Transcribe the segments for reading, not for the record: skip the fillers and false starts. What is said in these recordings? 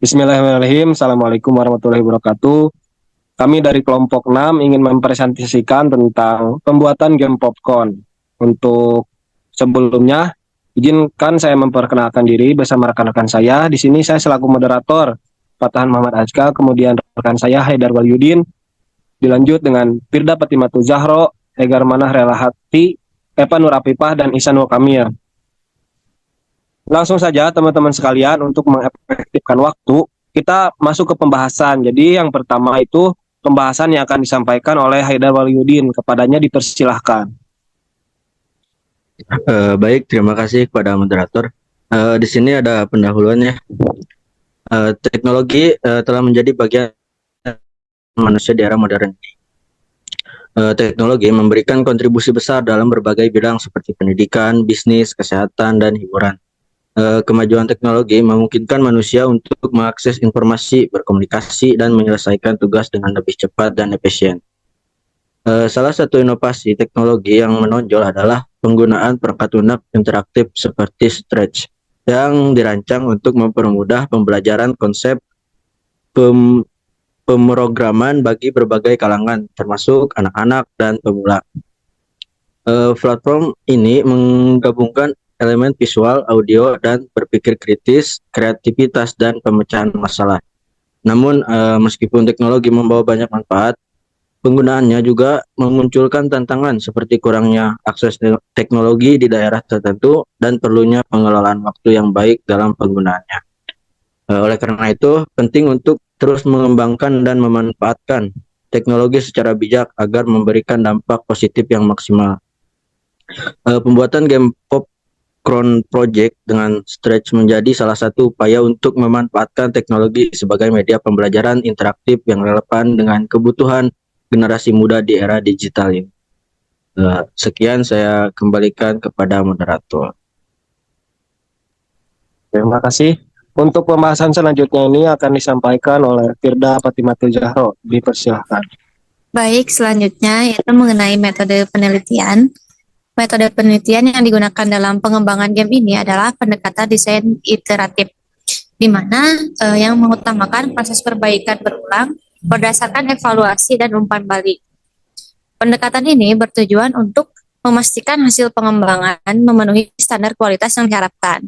Bismillahirrahmanirrahim. Assalamualaikum warahmatullahi wabarakatuh. Kami dari kelompok 6 ingin mempresentasikan tentang pembuatan game popcorn. Untuk sebelumnya, izinkan saya memperkenalkan diri bersama rekan-rekan saya. Di sini saya selaku moderator, Fatahan Muhammad Azka, kemudian rekan saya Haidar Walyudin, dilanjut dengan Firda Fatimatu Zahro, Egar Manah Rela Hati, Eva Nur Apipah, dan Ihsanul Kamil. Langsung saja teman-teman sekalian, untuk mengefektifkan waktu, kita masuk ke pembahasan. Jadi yang pertama itu pembahasan yang akan disampaikan oleh Haidar Walyudin. Kepadanya dipersilahkan. Baik, terima kasih kepada moderator. Di sini ada pendahuluannya. Teknologi telah menjadi bagian manusia di era modern. Teknologi memberikan kontribusi besar dalam berbagai bidang seperti pendidikan, bisnis, kesehatan, dan hiburan. Kemajuan teknologi memungkinkan manusia untuk mengakses informasi, berkomunikasi, dan menyelesaikan tugas dengan lebih cepat dan efisien. Salah satu inovasi teknologi yang menonjol adalah penggunaan perangkat lunak interaktif seperti Stretch yang dirancang untuk mempermudah pembelajaran konsep pemrograman bagi berbagai kalangan, termasuk anak-anak dan pemula. Platform ini menggabungkan elemen visual, audio, dan berpikir kritis, kreativitas, dan pemecahan masalah. Namun, meskipun teknologi membawa banyak manfaat, penggunaannya juga memunculkan tantangan seperti kurangnya akses teknologi di daerah tertentu dan perlunya pengelolaan waktu yang baik dalam penggunaannya. Oleh karena itu, penting untuk terus mengembangkan dan memanfaatkan teknologi secara bijak agar memberikan dampak positif yang maksimal. Pembuatan game Popcorn Project dengan Stretch menjadi salah satu upaya untuk memanfaatkan teknologi sebagai media pembelajaran interaktif yang relevan dengan kebutuhan generasi muda di era digital ini. Sekian, saya kembalikan kepada moderator. Terima kasih. Untuk pembahasan selanjutnya ini akan disampaikan oleh Firda Fatimatu Zahro. Dipersilahkan. Baik, selanjutnya yaitu mengenai metode penelitian. Metode penelitian yang digunakan dalam pengembangan game ini adalah pendekatan desain iteratif, di mana yang mengutamakan proses perbaikan berulang berdasarkan evaluasi dan umpan balik. Pendekatan ini bertujuan untuk memastikan hasil pengembangan memenuhi standar kualitas yang diharapkan.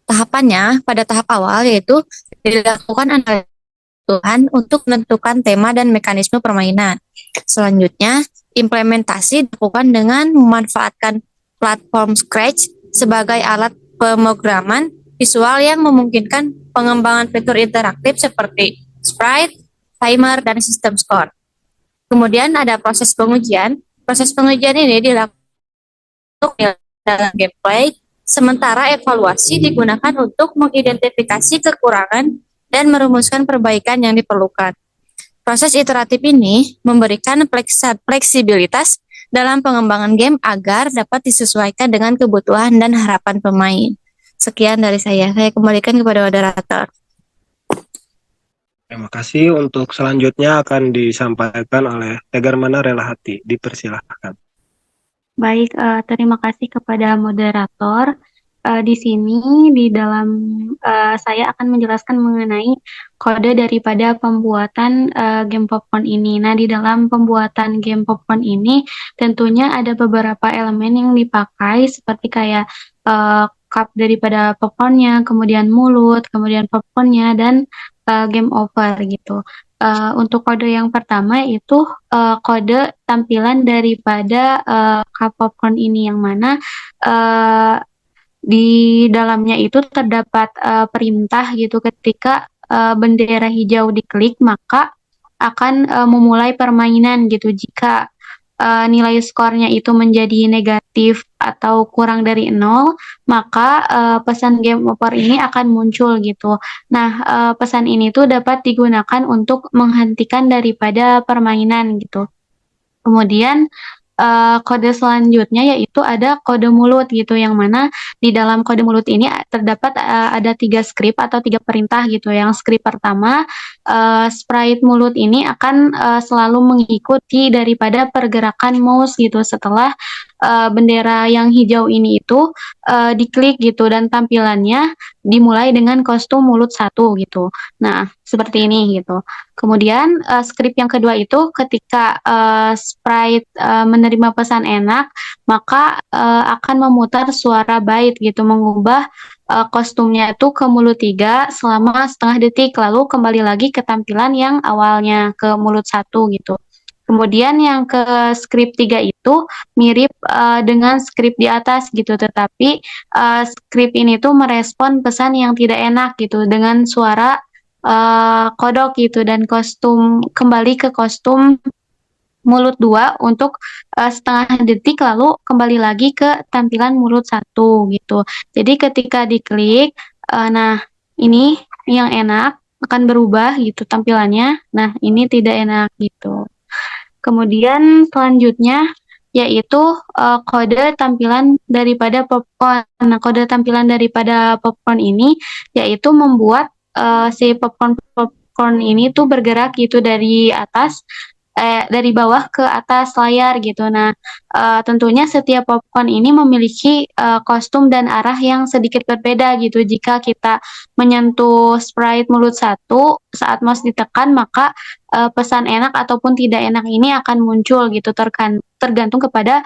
Tahapannya pada tahap awal yaitu dilakukan analisis untuk menentukan tema dan mekanisme permainan. Selanjutnya, implementasi dilakukan dengan memanfaatkan platform Scratch sebagai alat pemrograman visual yang memungkinkan pengembangan fitur interaktif seperti sprite, timer, dan sistem skor. Kemudian ada proses pengujian. Proses pengujian ini dilakukan dalam gameplay, sementara evaluasi digunakan untuk mengidentifikasi kekurangan dan merumuskan perbaikan yang diperlukan. Proses iteratif ini memberikan fleksibilitas dalam pengembangan game agar dapat disesuaikan dengan kebutuhan dan harapan pemain. Sekian dari saya kembalikan kepada moderator. Terima kasih. Untuk selanjutnya akan disampaikan oleh Egar Manah Rela Hati. Dipersilahkan. Baik, terima kasih kepada moderator. Di sini di dalam saya akan menjelaskan mengenai kode daripada pembuatan game popcorn ini. Nah, di dalam pembuatan game popcorn ini tentunya ada beberapa elemen yang dipakai seperti kayak cup daripada popcornnya, kemudian mulut, kemudian popcornnya, dan game over gitu. Untuk kode yang pertama itu kode tampilan daripada cup popcorn ini, yang mana di dalamnya itu terdapat perintah gitu, ketika bendera hijau diklik maka akan memulai permainan gitu. Jika nilai skornya itu menjadi negatif atau kurang dari 0, maka pesan game over ini akan muncul gitu. Nah, pesan ini tuh dapat digunakan untuk menghentikan daripada permainan gitu. Kemudian kode selanjutnya yaitu ada kode mulut gitu, yang mana di dalam kode mulut ini terdapat ada 3 script atau 3 perintah gitu. Yang script pertama, sprite mulut ini akan selalu mengikuti daripada pergerakan mouse gitu. Setelah bendera yang hijau ini itu diklik gitu dan tampilannya dimulai dengan kostum mulut satu gitu. Nah, seperti ini gitu. Kemudian script yang kedua itu ketika sprite menerima pesan enak, maka akan memutar suara bait gitu, mengubah kostumnya itu ke mulut 3 selama setengah detik, lalu kembali lagi ke tampilan yang awalnya ke mulut satu gitu. Kemudian yang ke script 3 itu mirip dengan script di atas gitu, tetapi script ini tuh merespon pesan yang tidak enak gitu dengan suara kodok gitu dan kostum kembali ke kostum mulut 2 untuk setengah detik lalu kembali lagi ke tampilan mulut satu gitu. Jadi ketika diklik, nah ini yang enak akan berubah gitu tampilannya. Nah ini tidak enak gitu. Kemudian selanjutnya yaitu kode tampilan daripada popcorn. Nah, kode tampilan daripada popcorn ini yaitu membuat si popcorn ini tuh bergerak gitu dari bawah ke atas layar gitu. Nah, tentunya setiap popcorn ini memiliki kostum dan arah yang sedikit berbeda gitu. Jika kita menyentuh sprite mulut satu saat mouse ditekan, maka pesan enak ataupun tidak enak ini akan muncul gitu tergantung kepada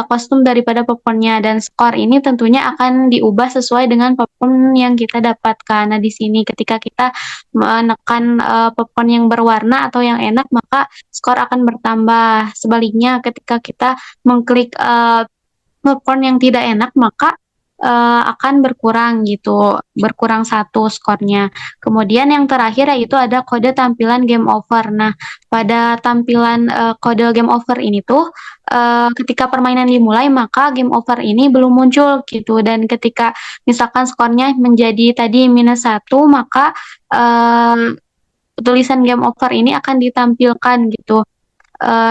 kostum daripada popcornnya dan skor ini tentunya akan diubah sesuai dengan popcorn yang kita dapatkan. Nah, di sini ketika kita menekan popcorn yang berwarna atau yang enak, maka skor akan bertambah. Sebaliknya, ketika kita mengklik popcorn yang tidak enak, maka akan berkurang gitu, berkurang satu skornya. Kemudian yang terakhir yaitu ada kode tampilan game over. Nah, pada tampilan kode game over ini tuh ketika permainan dimulai maka game over ini belum muncul gitu dan ketika misalkan skornya menjadi tadi -1 maka tulisan game over ini akan ditampilkan gitu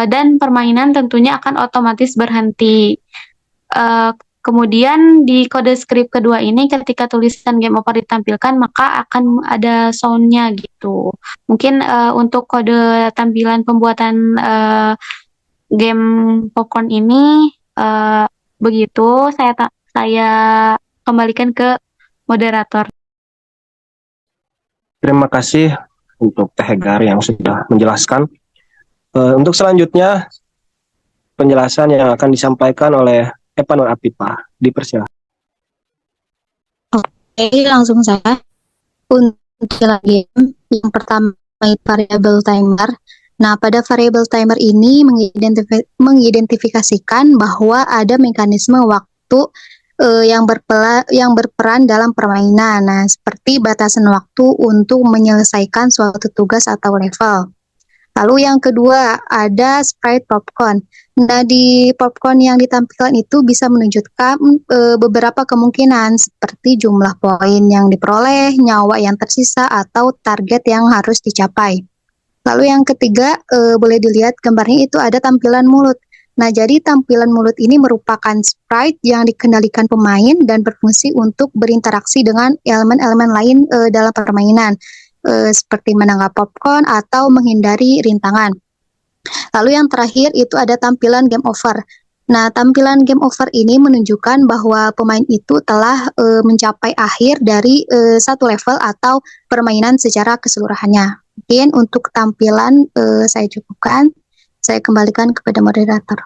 dan permainan tentunya akan otomatis berhenti. Kemudian di kode script kedua ini ketika tulisan game over ditampilkan maka akan ada sound-nya gitu. Mungkin untuk kode tampilan pembuatan game popcorn ini begitu saya kembalikan ke moderator. Terima kasih untuk Teh Hegar yang sudah menjelaskan. Untuk selanjutnya penjelasan yang akan disampaikan oleh Epa Nur Apipa. Dipersilakan. Oke, langsung saya. Untuk game yang pertama variable timer. Nah, pada variable timer ini mengidentifikasikan bahwa ada mekanisme waktu yang berperan dalam permainan. Nah, seperti batasan waktu untuk menyelesaikan suatu tugas atau level. Lalu yang kedua ada sprite popcorn. Nah, di popcorn yang ditampilkan itu bisa menunjukkan beberapa kemungkinan seperti jumlah poin yang diperoleh, nyawa yang tersisa, atau target yang harus dicapai. Lalu yang ketiga boleh dilihat gambarnya itu ada tampilan mulut. Nah, jadi tampilan mulut ini merupakan sprite yang dikendalikan pemain dan berfungsi untuk berinteraksi dengan elemen-elemen lain dalam permainan. Seperti menangkap popcorn atau menghindari rintangan. Lalu yang terakhir itu ada tampilan game over. Nah, tampilan game over ini menunjukkan bahwa pemain itu telah mencapai akhir dari satu level atau permainan secara keseluruhannya. Mungkin untuk tampilan saya cukupkan. Saya kembalikan kepada moderator.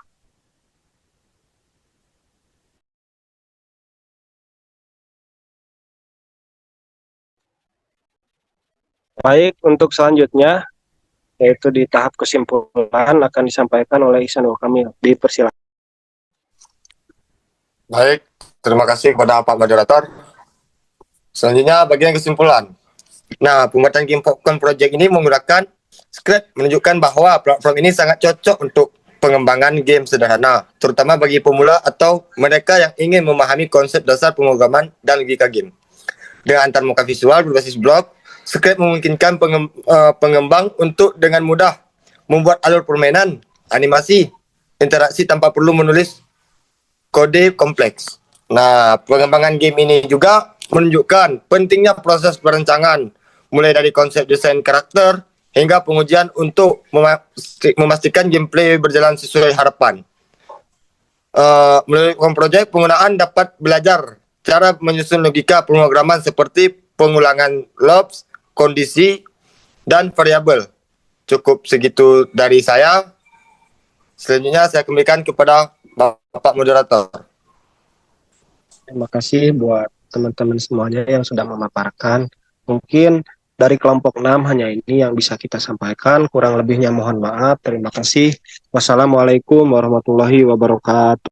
Baik, untuk selanjutnya yaitu di tahap kesimpulan akan disampaikan oleh Ihsanul Kamil. Dipersilakan. Baik, terima kasih kepada Pak Moderator. Selanjutnya bagian kesimpulan. Nah, pembuatan game Popcorn Project ini menggunakan script menunjukkan bahwa platform ini sangat cocok untuk pengembangan game sederhana, terutama bagi pemula atau mereka yang ingin memahami konsep dasar pemrograman dan logika game. Dengan antarmuka visual berbasis blok, script memungkinkan pengembang untuk dengan mudah membuat alur permainan, animasi, interaksi tanpa perlu menulis kode kompleks. Nah, pengembangan game ini juga menunjukkan pentingnya proses perencanaan, mulai dari konsep desain karakter hingga pengujian untuk memastikan gameplay berjalan sesuai harapan. Melalui proyek penggunaan dapat belajar cara menyusun logika pemrograman seperti pengulangan loops, kondisi, dan variabel. Cukup segitu dari saya. Selanjutnya saya kembalikan kepada Bapak Moderator. Terima kasih buat teman-teman semuanya yang sudah memaparkan. Mungkin dari kelompok 6 hanya ini yang bisa kita sampaikan. Kurang lebihnya mohon maaf. Terima kasih. Wassalamualaikum warahmatullahi wabarakatuh.